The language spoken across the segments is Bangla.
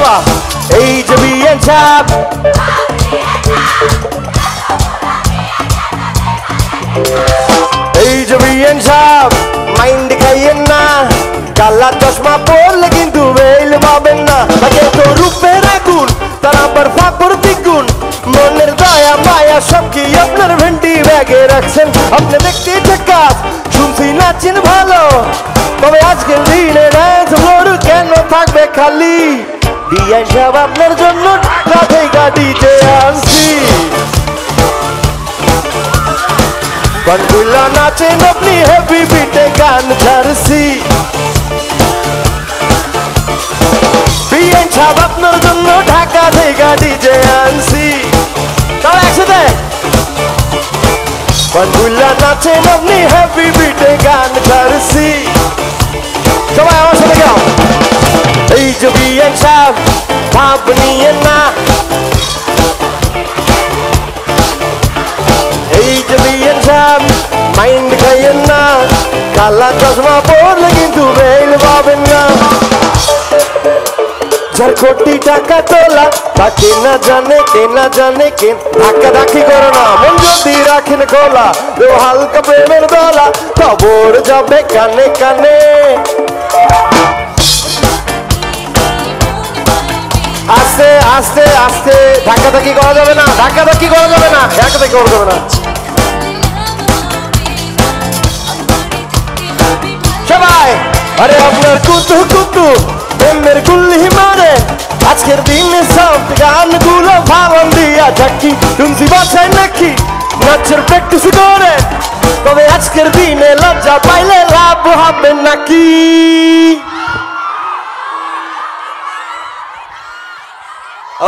বাবা এই যে বিএন সাহেব এই যে বিএন সাহেব মাইন্ড খাইয়েন না কালা চশমা পরলে কিন্তু বেল পাবেন না আগে তো রূপের আগুন তার আবার ফাঁকর দ্বিগুণ মনের দয়া মায়া সব কি আপনার ভেন্ডি ব্যাগে রাখছেন আপনি দেখতে ঝাকাস শুনছি নাচেন ভালো তবে আজকের দিনে ডান্স ফ্লোর কেন থাকবে খালি বিএন সাহেব আপনার জন্য টাকা গাড়িতে আসছি বনগুলা নাচেন আপনি হেভি বিটে গান ছাড়ছি বিএন সাহেব আপনার জন্য ঢাকা থেকে ডিজে আনছি তাহলে একসাথে বনগুলা নাচেন আপনি হেভি বিটে গান ছাড়ছি সবাই আমার সাথে গাও এই যে বিএন সাহেব ভাব নিয়ে না এই যে বিএন সাহেব মাইন্ড খাইয়েন না কালা চশমা পরলে কিন্তু বেল পাবেন না যার কোটি টাকা তোলা তাকে না জানে কে ধাক্কা ধাক্কি করো না মন যদি রাখেন খোলা তো হালকা প্রেমের দোলা খবর যাবে কানে কানে আস্তে আস্তে আস্তে ধাক্কা ধাক্কি করা যাবে না ধাক্কা ধাক্কি করা যাবে না ধাক্কা ধাক্কি করা যাবে না সবাই আরে আপনার কুতু কুতু প্রেমের গুল্লি মারে আজকের দিনে সব গানগুলো ভাবন দিয়া ঝাঁকি শুনছি বাসায় নাকি নাচের প্র্যাকটিস করে তবে আজকের দিনে লজ্জা পাইলে লাভ হবে নাকি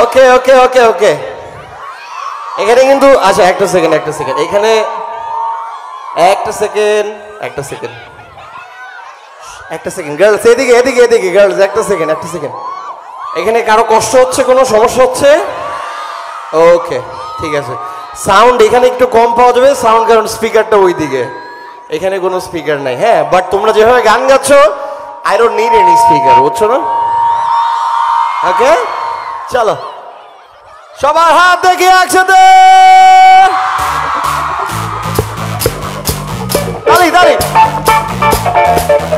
ওকে ওকে ওকে ওকে এখানে কিন্তু আচ্ছা একটা সেকেন্ড এখানে একটা সেকেন্ড গার্লস এদিকে গার্লস একটা সেকেন্ড এখানে কারো কষ্ট হচ্ছে কোনো সমস্যা হচ্ছে ওকে ঠিক আছে সাউন্ড এখানে একটু কম পাওয়া যাবে সাউন্ড কারণ স্পিকারটা ওইদিকে এখানে কোনো স্পিকার নাই হ্যাঁ বাট তোমরা যেভাবে গান গাচ্ছ I don't need any speaker বুঝছো না ওকে চলো সবার হাত দেখে একসাথে তালি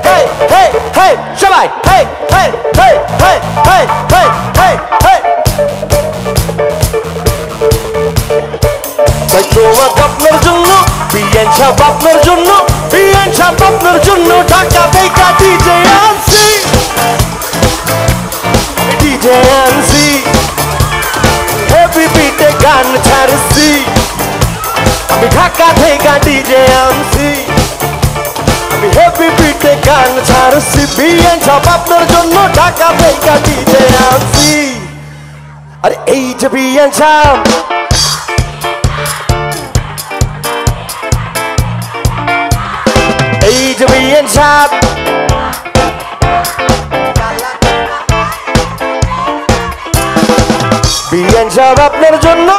hey hey hey সবাই hey hey hey hey hey hey hey hey তাই তোমার আপনার জন্য বিএন সাহেব আপনার জন্য বিএন সাহেব আপনার জন্য ঢাকা থেকে ডিজে আনছি হেভি বিটে গান ছাড়ছি আমি ঢাকা থেকে ডিজে আনছি আমি হেভি বিটে গান ছাড়ছি বিএন সাহেব আপনার জন্য ঢাকা থেকে ডিজে আনছি আরে এই যে বিএন সাহেব এই যে বিএন সাহেব বিএন সাহেব আপনার জন্য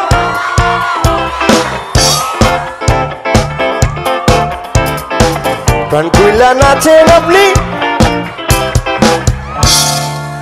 প্রাণ খুইলা নাচেন আপনি